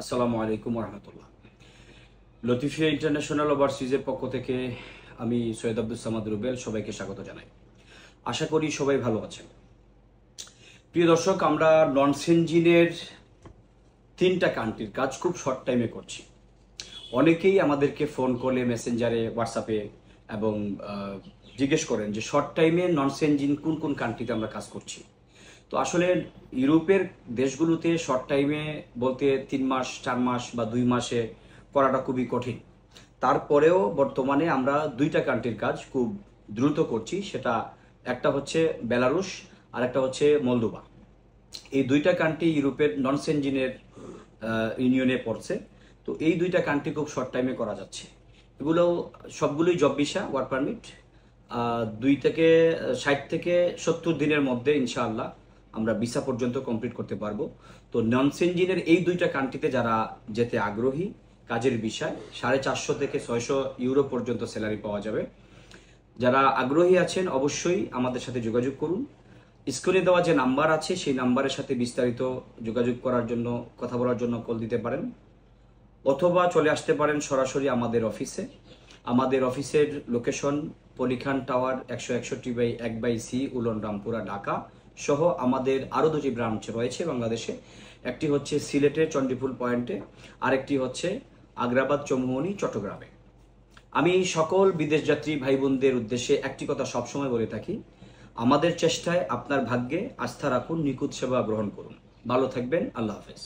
আসসালামু আলাইকুম রহমতুল্লাহ। লতিফিয়া ইন্টারন্যাশনাল ওভারসিজের পক্ষ থেকে আমি সৈয়দ আব্দুল সামাদ রুবেল সবাইকে স্বাগত জানাই। আশা করি সবাই ভালো আছেন। প্রিয় দর্শক, আমরা ননসেনজিনের 3টা কান্ট্রির কাজ খুব শর্ট টাইমে করছি। অনেকেই আমাদেরকে ফোন করলে, মেসেঞ্জারে, হোয়াটসঅ্যাপে এবং জিজ্ঞেস করেন যে শর্ট টাইমে ননসেনজিন কোন কোন কান্ট্রিতে আমরা কাজ করছি। তো আসলে ইউরোপের দেশগুলোতে শর্ট টাইমে বলতে 3 মাস, 4 মাস বা 2 মাসে করাটা খুবই কঠিন। তারপরেও বর্তমানে আমরা 2টা কান্ট্রির কাজ খুব দ্রুত করছি। সেটা একটা হচ্ছে বেলারুশ আর একটা হচ্ছে মলদোভা। এই 2টা কান্ট্রি ইউরোপের ননসেনজিনের ইউনিয়নে পড়ছে। তো এই 2টা কান্ট্রি খুব শর্ট টাইমে করা যাচ্ছে। এগুলো সবগুলোই জব ভিসা, ওয়ার্ক পারমিট। 60 থেকে 70 দিনের মধ্যে ইনশাআল্লাহ আমরা ভিসা পর্যন্ত কমপ্লিট করতে পারবো। তো ননসেনজিনের এই 2টা কান্ট্রিতে যারা যেতে আগ্রহী, কাজের বিষয় 450 থেকে 600 ইউরো পর্যন্ত স্যালারি পাওয়া যাবে। যারা আগ্রহী আছেন অবশ্যই আমাদের সাথে যোগাযোগ করুন। স্ক্রিনে দেওয়া যে নাম্বার আছে সেই নাম্বারের সাথে বিস্তারিত যোগাযোগ করার জন্য, কথা বলার জন্য কল দিতে পারেন, অথবা চলে আসতে পারেন সরাসরি আমাদের অফিসে। আমাদের অফিসের লোকেশন পলিখান টাওয়ার 161/1/C, উলন রামপুরা, ঢাকা সহ আমাদের আরও 2টি ব্রাঞ্চ রয়েছে বাংলাদেশে। একটি হচ্ছে সিলেটের চণ্ডীপুল পয়েন্টে, আরেকটি হচ্ছে আগ্রাবাদ, চৌমুহনী, চট্টগ্রামে। আমি সকল বিদেশ যাত্রী ভাই বোনদের উদ্দেশ্যে একটি কথা সবসময় বলে থাকি, আমাদের চেষ্টায় আপনার ভাগ্যে আস্থা রাখুন, নিখুঁত সেবা গ্রহণ করুন। ভালো থাকবেন। আল্লাহ হাফেজ।